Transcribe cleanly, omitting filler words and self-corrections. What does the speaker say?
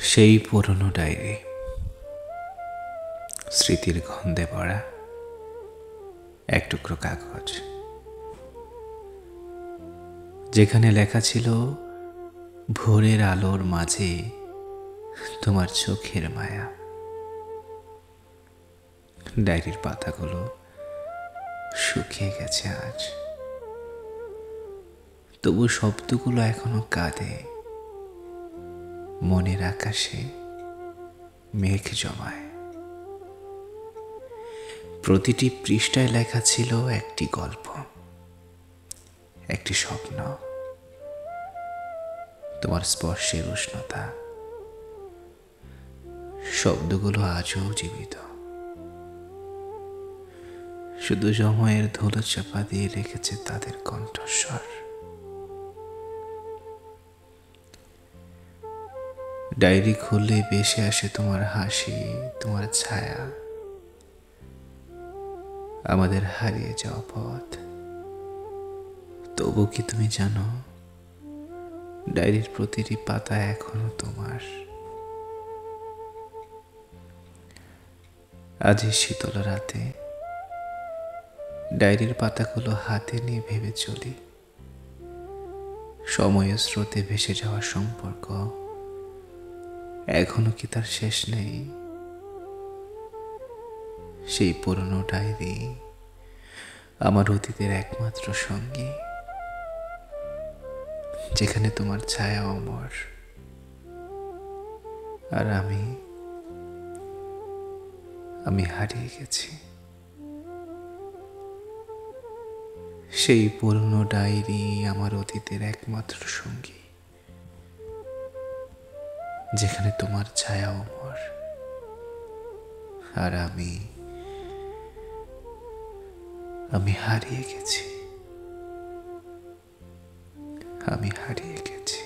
সেই পুরনো ডায়েরি, স্মৃতির গন্ধে ভরা এক টুকরো কাগজ, যেখানে লেখা ছিল ভোরের আলোর মাঝে তোমার চোখের মায়া। ডায়েরির পাতাগুলো শুকিয়ে গেছে আজ, তবু শব্দগুলো এখনো কাঁদে। মনের আকাশে মেঘ জমায়। প্রতিটি পৃষ্ঠায় লেখা ছিল একটি গল্প, একটি স্বপ্ন। তোমার স্পর্শের উষ্ণতা, শব্দগুলো আজও জীবিত, শুধু সময়ের ধুলো চাপা দিয়ে রেখেছে তাদের কণ্ঠস্বর। ডায়েরি খুললে ভেসে আসে তোমার হাসি, তোমার ছায়া, আমাদের হারিয়ে যাওয়া পথ। তবু কি তুমি জানো, ডায়েরির প্রতিটি পাতা এখনো তোমার। আজ এই শীতল রাতে ডায়েরির পাতাগুলো হাতে নিয়ে ভেবে চলি, সময়ের স্রোতে ভেসে যাওয়া সম্পর্ক এখনো কি তার শেষ নেই? সেই পুরনো ডায়েরি আমার অতীতের একমাত্র সঙ্গী, যেখানে তোমার ছায়া অমর, আর আমি হারিয়ে গেছি। সেই পুরনো ডায়েরি আমার অতীতের একমাত্র সঙ্গী, যেখানে তোমার ছায়া অমর, আর আমি হারিয়ে গেছি। আমি হারিয়ে গেছি।